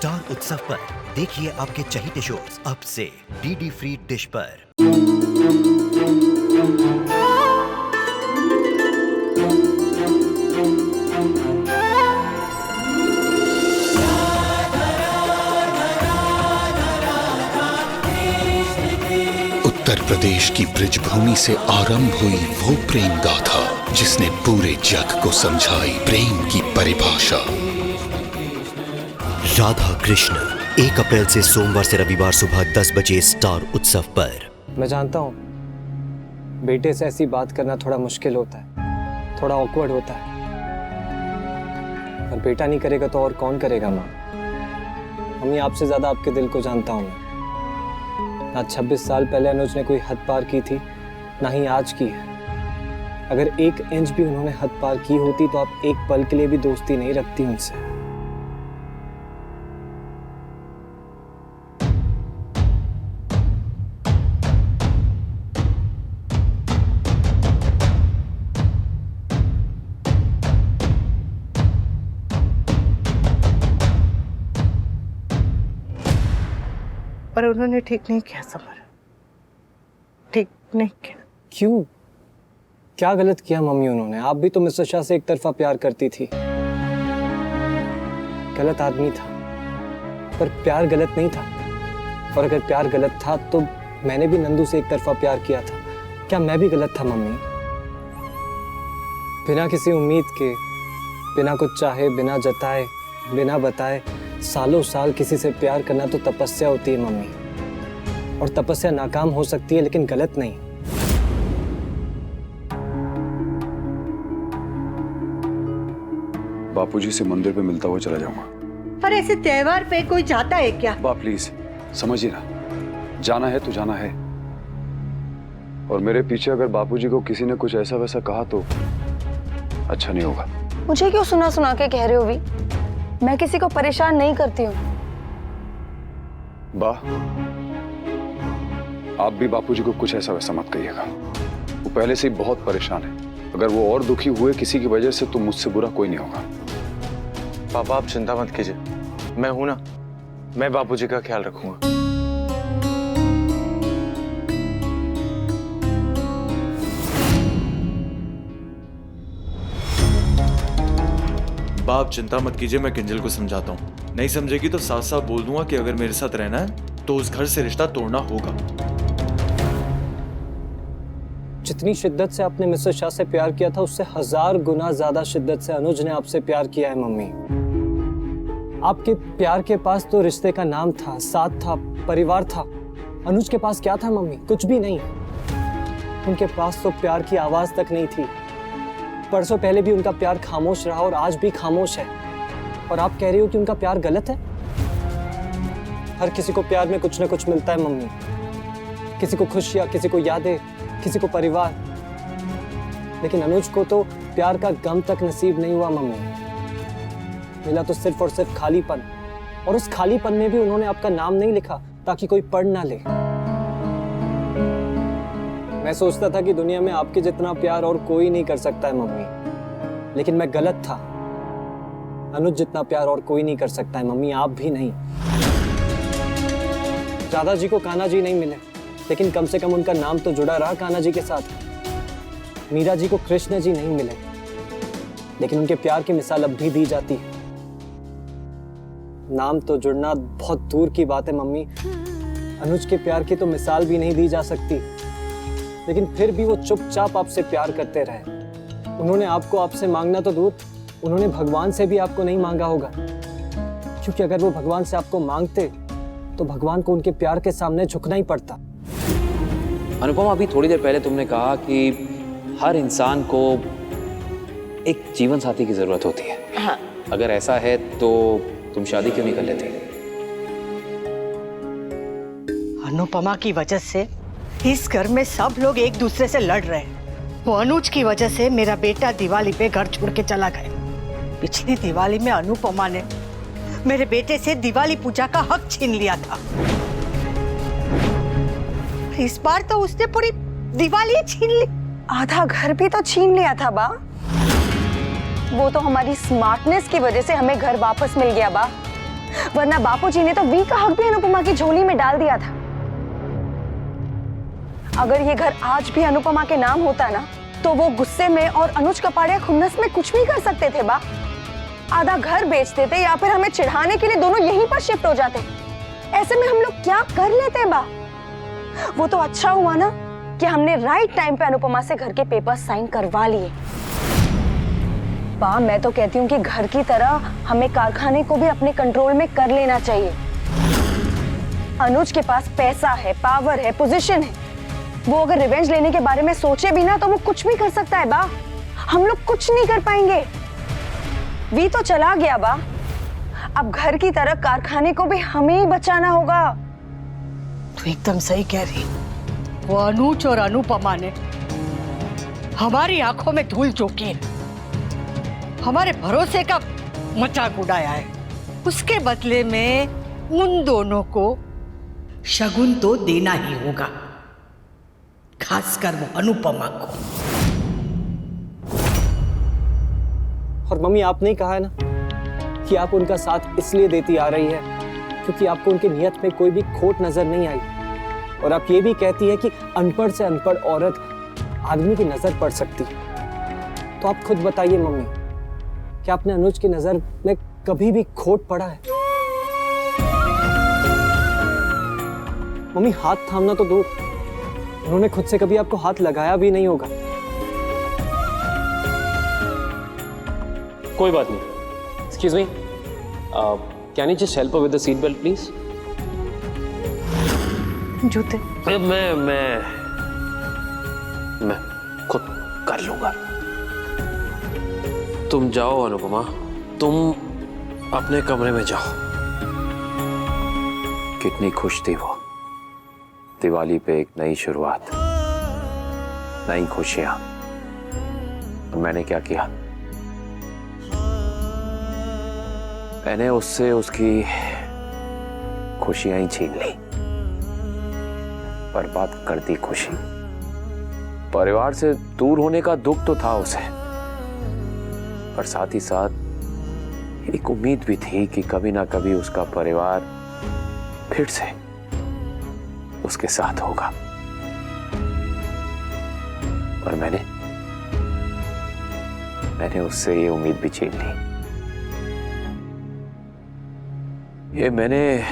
Star उत्सव पर देखिए आपके चहीते शोज अब से डीडी फ्री डिश पर। उत्तर प्रदेश की ब्रिजभूमि से आरंभ हुई वो प्रेम गाथा जिसने पूरे जग को समझाई प्रेम की परिभाषा। राधा कृष्ण 1 अप्रैल से सोमवार से रविवार सुबह 10 बजे स्टार उत्सव पर। मैं जानता हूँ बेटे से ऐसी बात करना थोड़ा मुश्किल होता है, थोड़ा ऑकवर्ड होता है, पर बेटा नहीं करेगा तो और कौन करेगा माँ? मम्मी, आपसे ज्यादा आपके दिल को जानता हूँ मैं। ना 26 साल पहले अनुज ने कोई हद पार की थी, ना ही आज की है। अगर 1 इंच भी उन्होंने हद पार की होती तो आप एक पल के लिए भी दोस्ती नहीं रखती उनसे। पर उन्होंने ठीक नहीं किया समर, ठीक नहीं किया। क्यों? क्या गलत किया मम्मी उन्होंने? आप भी तो मिस्टर शाह से एक तरफा प्यार करती थी। गलत आदमी था, पर प्यार गलत नहीं था। और अगर प्यार गलत था तो मैंने भी नंदू से एक तरफा प्यार किया था। क्या मैं भी गलत था मम्मी? बिना किसी उम्मीद के, बिना कुछ चाहे, बिना जताए, बिना बताए सालों साल किसी से प्यार करना तो तपस्या होती है मम्मी। और तपस्या नाकाम हो सकती है लेकिन गलत नहीं। बापूजी से मंदिर पे मिलता हुआ चला जाऊंगा। पर ऐसे त्योहार पे कोई जाता है क्या? बा प्लीज समझिए ना, जाना है तो जाना है। और मेरे पीछे अगर बापूजी को किसी ने कुछ ऐसा वैसा कहा तो अच्छा नहीं होगा। मुझे क्यों सुना सुना के कह रहे हो भी? मैं किसी को परेशान नहीं करती हूँ। बा, आप भी बापूजी को कुछ ऐसा वैसा मत कहिएगा। वो पहले से ही बहुत परेशान है। अगर वो और दुखी हुए किसी की वजह से तो मुझसे बुरा कोई नहीं होगा। पापा आप चिंता मत कीजिए, मैं हूं ना, मैं बापूजी का ख्याल रखूंगा। बाप चिंता मत कीजिए, मैं किंजल को समझाता हूँ। नहीं समझेगी तो साफ साफ बोल दूंगा कि अगर मेरे साथ रहना है तो उस घर से रिश्ता तोड़ना होगा। जितनी शिद्दत से आपने मिस्टर शाह से प्यार किया था उससे 1000 गुना ज्यादा शिद्दत से अनुज ने आपसे प्यार किया है मम्मी। आपके प्यार के पास तो रिश्ते का नाम था, साथ था, परिवार था। अनुज के पास क्या था मम्मी? कुछ भी नहीं। उनके पास तो प्यार की आवाज तक नहीं थी। परसों पहले भी उनका प्यार खामोश रहा और आज भी खामोश है। और आप कह रही हो कि उनका प्यार गलत है? हर किसी को प्यार में कुछ ना कुछ मिलता है मम्मी। किसी को खुशियां, किसी को यादें, किसी को परिवार। लेकिन अनुज को तो प्यार का गम तक नसीब नहीं हुआ मम्मी। मिला तो सिर्फ और सिर्फ खालीपन। और उस खालीपन में भी उन्होंने आपका नाम नहीं लिखा ताकि कोई पढ़ ना ले। मैं सोचता था कि दुनिया में आपके जितना प्यार और कोई नहीं कर सकता है मम्मी, लेकिन मैं गलत था। अनुज जितना प्यार और कोई नहीं कर सकता है मम्मी, आप भी नहीं। राधा जी को कान्हा जी नहीं मिले, लेकिन कम से कम उनका नाम तो जुड़ा रहा कान्हा जी के साथ। मीरा जी को कृष्ण जी नहीं मिले, लेकिन उनके प्यार की मिसाल अब भी दी जाती है। नाम तो जुड़ना बहुत दूर की बात है मम्मी। अनुज के प्यार की तो मिसाल भी नहीं दी जा सकती, लेकिन फिर भी वो चुपचाप आपसे प्यार करते रहे। उन्होंने आपको आपसे मांगना तो दूर, उन्होंने भगवान से भी आपको नहीं मांगा होगा। क्योंकि अगर वो भगवान से आपको मांगते तो भगवान को उनके प्यार के सामने झुकना ही पड़ता। अनुपमा, अभी थोड़ी देर पहले तुमने कहा कि हर इंसान को एक जीवन साथी की जरूरत होती है। हाँ। अगर ऐसा है तो तुम शादी क्यों नहीं कर लेते? अनुपमा की वजह से इस घर में सब लोग एक दूसरे से लड़ रहे हैं। वो अनुज की वजह से मेरा बेटा दिवाली पे घर छोड़ के चला गया। पिछली दिवाली में अनुपमा ने मेरे बेटे से दिवाली पूजा का हक छीन लिया था। इस बार तो उसने पूरी दिवाली छीन ली। आधा घर भी तो छीन लिया था बा। वो तो हमारी स्मार्टनेस की वजह से हमें घर वापस मिल गया बा। वरना बापूजी ने तो वी का हक भी अनुपमा की झोली में डाल दिया था। अगर ये घर आज भी अनुपमा के नाम होता ना, तो वो गुस्से में और अनुज कपाड़िया खुन्नस में कुछ भी कर सकते थे बा। आधा घर बेच देते या फिर हमें चिढ़ाने के लिए दोनों यहीं पर शिफ्ट हो जाते। ऐसे में हम लोग क्या कर लेते बा। वो तो अच्छा हुआ ना कि हमने राइट टाइम पे अनुपमा से घर के पेपर साइन करवा लिए। बा, मैं तो कहती हूँ कि घर की तरह हमें कारखाने को भी अपने कंट्रोल में कर लेना चाहिए। अनुज के पास पैसा है, पावर है, पोजीशन है। वो अगर रिवेंज लेने के बारे में सोचे भी ना तो वो कुछ भी कर सकता है बा। हम लोग कुछ नहीं कर पाएंगे। वी तो चला गया बा, अब घर की तरह कारखाने को भी हमें ही बचाना होगा। तू एकदम सही कह रही। वो अनुज और अनुपमा ने हमारी आंखों में धूल झोंकी है, हमारे भरोसे का मजाक उड़ाया है। उसके बदले में उन दोनों को शगुन तो देना ही होगा, खासकर वो अनुपमा को। और मम्मी, आपने कहा है ना कि आप उनका साथ इसलिए देती आ रही है क्योंकि आपको उनकी नियत में कोई भी खोट नजर नहीं आई। और आप ये भी कहती है कि अनपढ़ से अनपढ़ औरत आदमी की नजर पड़ सकती है। तो आप खुद बताइए मम्मी, क्या आपने अनुज की नजर में कभी भी खोट पड़ा है? मम्मी, हाथ थामना तो दूर, उन्होंने खुद से कभी आपको हाथ लगाया भी नहीं होगा। कोई बात नहीं। Excuse me, can you just help with the seat belt please? जूते मैं खुद कर लूंगा। तुम जाओ अनुपमा, तुम अपने कमरे में जाओ। कितनी खुश थी वो। दिवाली पे एक नई शुरुआत, नई खुशियां। और मैंने क्या किया? मैंने उससे उसकी खुशियां ही छीन ली, बर्बाद कर दी खुशी। परिवार से दूर होने का दुख तो था उसे, पर साथ ही साथ एक उम्मीद भी थी कि कभी ना कभी उसका परिवार फिर से उसके साथ होगा। और मैंने उससे ये उम्मीद भी छीन ली। ये मैंने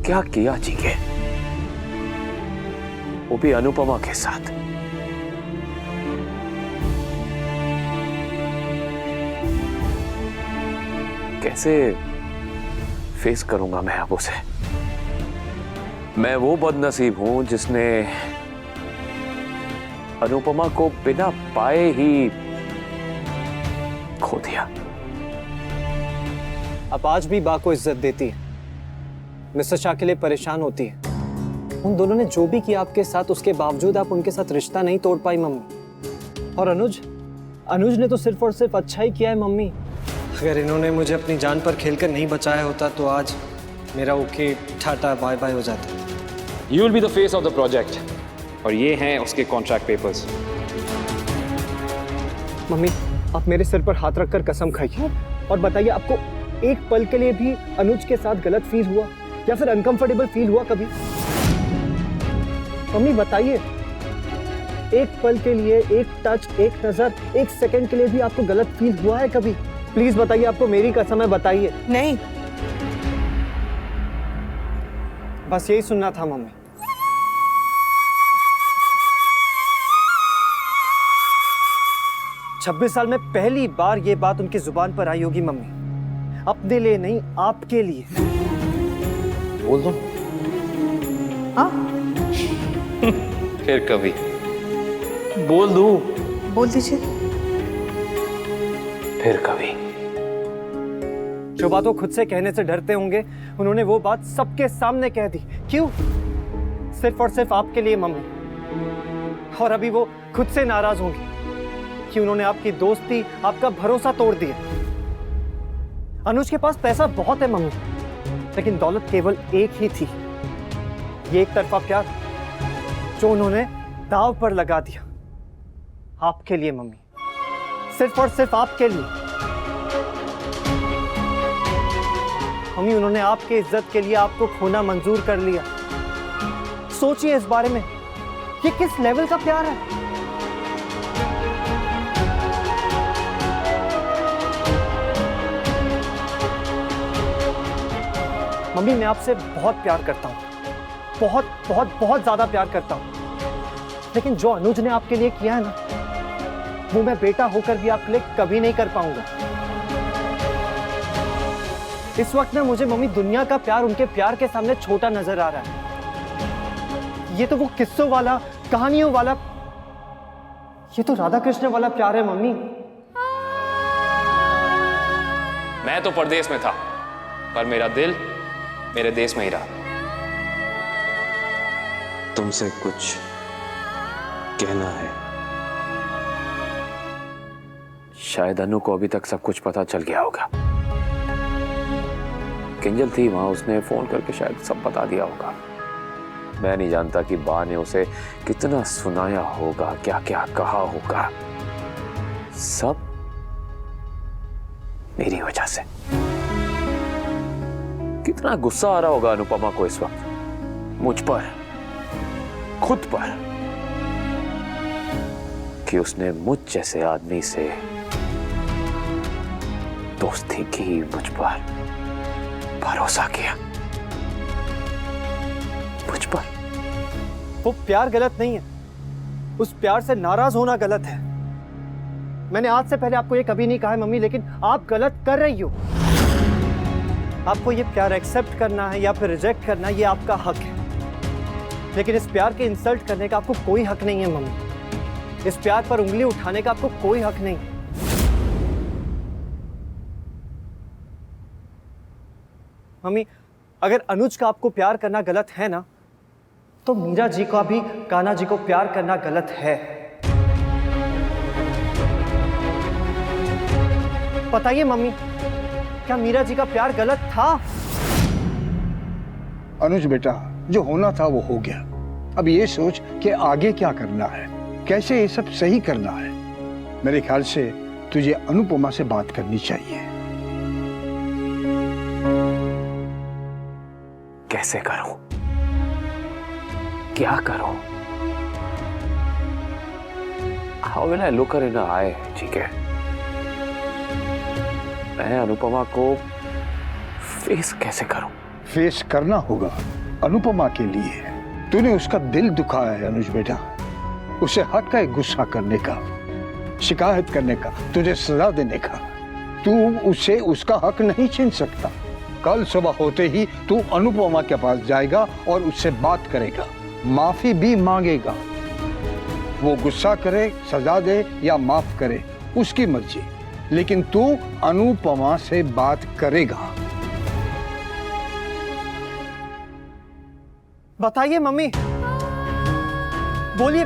क्या किया जी के, वो भी अनुपमा के साथ। कैसे फेस करूंगा मैं अब उसे? मैं वो बदनसीब हूं जिसने अनुपमा को बिना पाए ही खो दिया। आप आज भी बा को इज्जत देती है, मिस्टर शाह के लिए परेशान होती है। उन दोनों ने जो भी किया आपके साथ, उसके बावजूद आप उनके साथ रिश्ता नहीं तोड़ पाई मम्मी। और अनुज ने तो सिर्फ और सिर्फ अच्छा ही किया है मम्मी। अगर इन्होंने मुझे अपनी जान पर खेलकर नहीं बचाया होता तो आज मेरा ओके टाटा बाय बाय हो जाता। You will be the face of the project, और ये हैं उसके कॉन्ट्रैक्ट पेपर्स। मम्मी, आप मेरे सिर पर हाथ रखकर कसम खाइए और बताइए, आपको एक पल के लिए भी अनुज के साथ गलत फील हुआ या फिर अनकंफर्टेबल फील हुआ कभी? मम्मी बताइए, एक पल के लिए, एक टच, एक नजर, एक सेकंड के लिए भी आपको गलत फील हुआ है कभी? प्लीज बताइए, आपको मेरी कसम है, बताइए। नहीं। बस यही सुनना था मम्मी। छब्बीस साल में पहली बार ये बात उनकी जुबान पर आई होगी मम्मी, अपने लिए नहीं, आपके लिए। बोल दो। हाँ, फिर कभी बोल दूं? बोल दीजिए। फिर कभी। जो बात वो खुद से कहने से डरते होंगे, उन्होंने वो बात सबके सामने कह दी। क्यों? सिर्फ और सिर्फ आपके लिए मम्मी। और अभी वो खुद से नाराज होंगे कि उन्होंने आपकी दोस्ती, आपका भरोसा तोड़ दिया। अनुज के पास पैसा बहुत है मम्मी, लेकिन दौलत केवल एक ही थी, ये एक तरफा प्यार जो उन्होंने दांव पर लगा दिया। आपके लिए मम्मी, सिर्फ और सिर्फ आपके लिए। मम्मी उन्होंने आपके इज्जत के लिए आपको खोना मंजूर कर लिया। सोचिए इस बारे में, ये किस लेवल का प्यार है। मम्मी मैं आपसे बहुत प्यार करता हूँ, बहुत बहुत बहुत ज्यादा प्यार करता हूँ, लेकिन जो अनुज ने आपके लिए किया है ना, वो मैं बेटा होकर भी आपके लिए कभी नहीं कर पाऊंगा। इस वक्त में मुझे मम्मी दुनिया का प्यार उनके प्यार के सामने छोटा नजर आ रहा है। ये तो वो किस्सों वाला, कहानियों वाला, ये तो राधा कृष्ण वाला प्यार है मम्मी। मैं तो परदेश में था, पर मेरा दिल मेरे देश में ही रहा। तुमसे कुछ कहना है। शायद अनु को अभी तक सब कुछ पता चल गया होगा। किंजल थी वहां, उसने फोन करके शायद सब बता दिया होगा। मैं नहीं जानता कि बा ने उसे कितना सुनाया होगा, क्या क्या कहा होगा। सब मेरी वजह से। कितना गुस्सा आ रहा होगा अनुपमा को इस वक्त मुझ पर, खुद पर, कि उसने मुझ जैसे आदमी से दोस्ती की, मुझ पर भरोसा किया, मुझ पर। वो प्यार गलत नहीं है, उस प्यार से नाराज होना गलत है। मैंने आज से पहले आपको ये कभी नहीं कहा है मम्मी, लेकिन आप गलत कर रही हो। आपको ये प्यार एक्सेप्ट करना है या फिर रिजेक्ट करना, ये आपका हक है, लेकिन इस प्यार के इंसल्ट करने का आपको कोई हक नहीं है मम्मी। इस प्यार पर उंगली उठाने का आपको कोई हक नहीं। मम्मी अगर अनुज का आपको प्यार करना गलत है ना, तो मीरा जी का भी कान्हा जी को प्यार करना गलत है। बताइए मम्मी, क्या मीरा जी का प्यार गलत था? अनुज बेटा, जो होना था वो हो गया। अब ये सोच कि आगे क्या करना है, कैसे ये सब सही करना है। मेरे ख्याल से तुझे अनुपमा से बात करनी चाहिए। कैसे करूं, क्या करूं? How will I look her in the eye? ठीक है, मैं अनुपमा को फेस कैसे करूं? फेस करना होगा अनुपमा के लिए। तूने उसका दिल दुखाया है अनुज बेटा। उसे हक है गुस्सा करने का, शिकायत करने का, तुझे सजा देने का। तू उसे उसका हक नहीं छीन सकता। कल सुबह होते ही तू अनुपमा के पास जाएगा और उससे बात करेगा, माफी भी मांगेगा। वो गुस्सा करे, सजा दे या माफ करे, उसकी मर्जी, लेकिन तू अनुपमा से बात करेगा। बताइए मम्मी, बोलिए,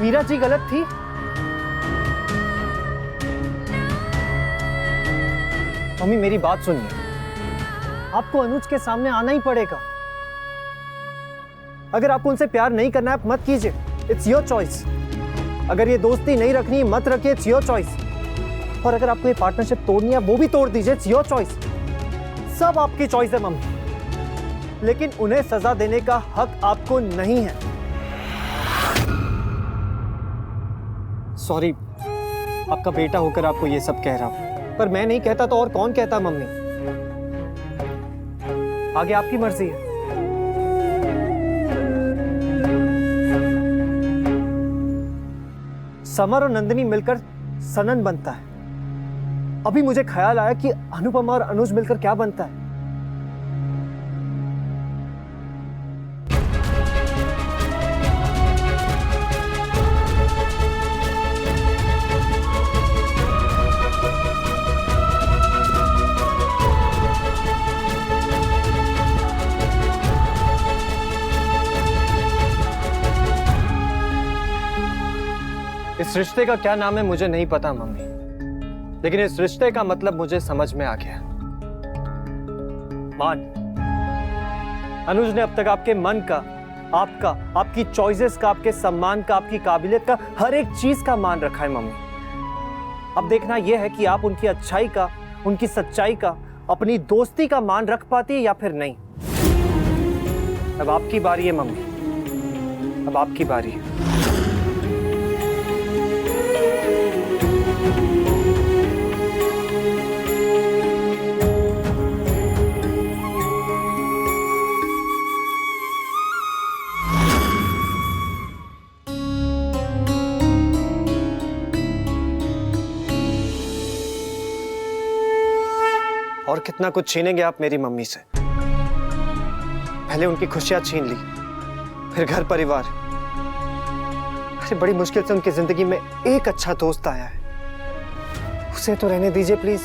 मीरा जी गलत थी? मम्मी मेरी बात सुनिए, आपको अनुज के सामने आना ही पड़ेगा। अगर आपको उनसे प्यार नहीं करना है, मत कीजिए, इट्स योर चॉइस। अगर ये दोस्ती नहीं रखनी, मत रखिए, इट्स योर चॉइस। और अगर आपको ये पार्टनरशिप तोड़नी है, वो भी तोड़ दीजिए, इट्स योर चॉइस। सब आपकी चॉइस है मम्मी, लेकिन उन्हें सजा देने का हक आपको नहीं है। सॉरी, आपका बेटा होकर आपको ये सब कह रहा हूं, पर मैं नहीं कहता तो और कौन कहता मम्मी। आगे आपकी मर्जी है। समर और नंदिनी मिलकर सनन बनता है। अभी मुझे ख्याल आया कि अनुपमा और अनुज मिलकर क्या बनता है। इस रिश्ते का क्या नाम है मुझे नहीं पता मम्मी, लेकिन इस रिश्ते का मतलब मुझे समझ में आ गया। मान, अनुज ने अब तक आपके मन का, आपका, आपकी चॉइसेस का, आपके सम्मान का, आपकी काबिलियत का, हर एक चीज का मान रखा है मम्मी। अब देखना यह है कि आप उनकी अच्छाई का, उनकी सच्चाई का अपनी दोस्ती का मान रख पाती है या फिर नहीं? अब आपकी बारी है मम्मी, अब आपकी बारी है। और कितना कुछ छीनेंगे आप मेरी मम्मी से? पहले उनकी खुशियां छीन ली, फिर घर परिवार। अरे बड़ी मुश्किल से उनकी जिंदगी में एक अच्छा दोस्त आया है, उसे तो रहने दीजिए प्लीज।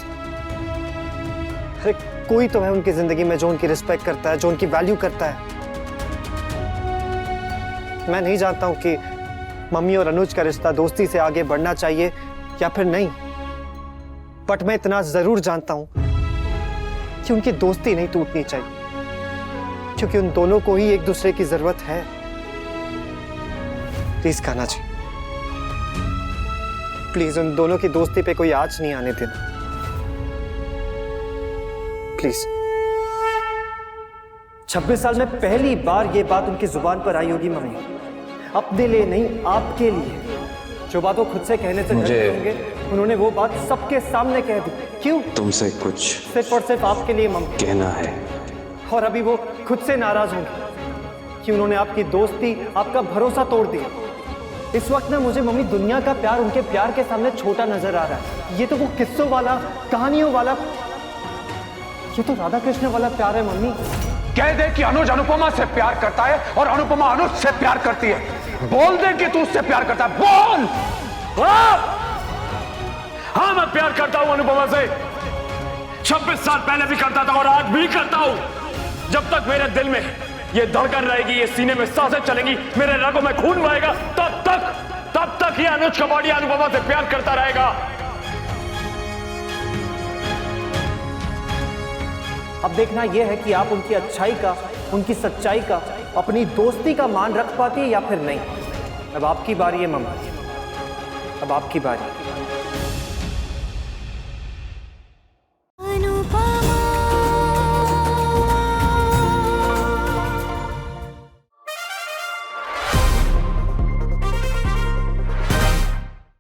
अरे कोई तो है उनकी जिंदगी में जो उनकी रिस्पेक्ट करता है, जो उनकी वैल्यू करता है। मैं नहीं जानता हूं कि मम्मी और अनुज का रिश्ता दोस्ती से आगे बढ़ना चाहिए या फिर नहीं, बट मैं इतना जरूर जानता हूं कि उनकी दोस्ती नहीं टूटनी चाहिए, क्योंकि उन दोनों को ही एक दूसरे की जरूरत है। प्लीज कान्हा जी, प्लीज उन दोनों की दोस्ती पे कोई आंच नहीं आने देना, प्लीज। 26 साल में पहली बार ये बात उनकी जुबान पर आई होगी मम्मी, अपने लिए नहीं आपके लिए। जो बात वो खुद से कहने से डरते होंगे, उन्होंने वो बात सबके सामने कह दी। क्यों? तुमसे कुछ सिर्फ और सिर्फ आपके लिए मम्मी कहना है। और अभी वो खुद से नाराज होंगे कि उन्होंने आपकी दोस्ती, आपका भरोसा तोड़ दिया। इस वक्त ना मुझे मम्मी दुनिया का प्यार उनके प्यार के सामने छोटा नजर आ रहा है। ये तो वो किस्सों वाला, कहानियों वाला, ये तो राधा कृष्ण वाला प्यार है मम्मी। कह दे कि अनुज अनुपमा से प्यार करता है और अनुपमा अनुज से प्यार करती है। बोल दे कि तू उससे प्यार करता है, बोल। हाँ मैं प्यार करता हूं अनुपमा से। 26 साल पहले भी करता था और आज भी करता हूं। जब तक मेरे दिल में ये धड़कन रहेगी, ये सीने में सांसें चलेंगी, मेरे रगों में खून बहेगा, तब तक ये अनुज कबाड़ी अनुपमा से प्यार करता रहेगा। अब देखना यह है कि आप उनकी अच्छाई का, उनकी सच्चाई का, अपनी दोस्ती का मान रख पाती है या फिर नहीं। अब आपकी बारी है मम्मा, अब आपकी बारी।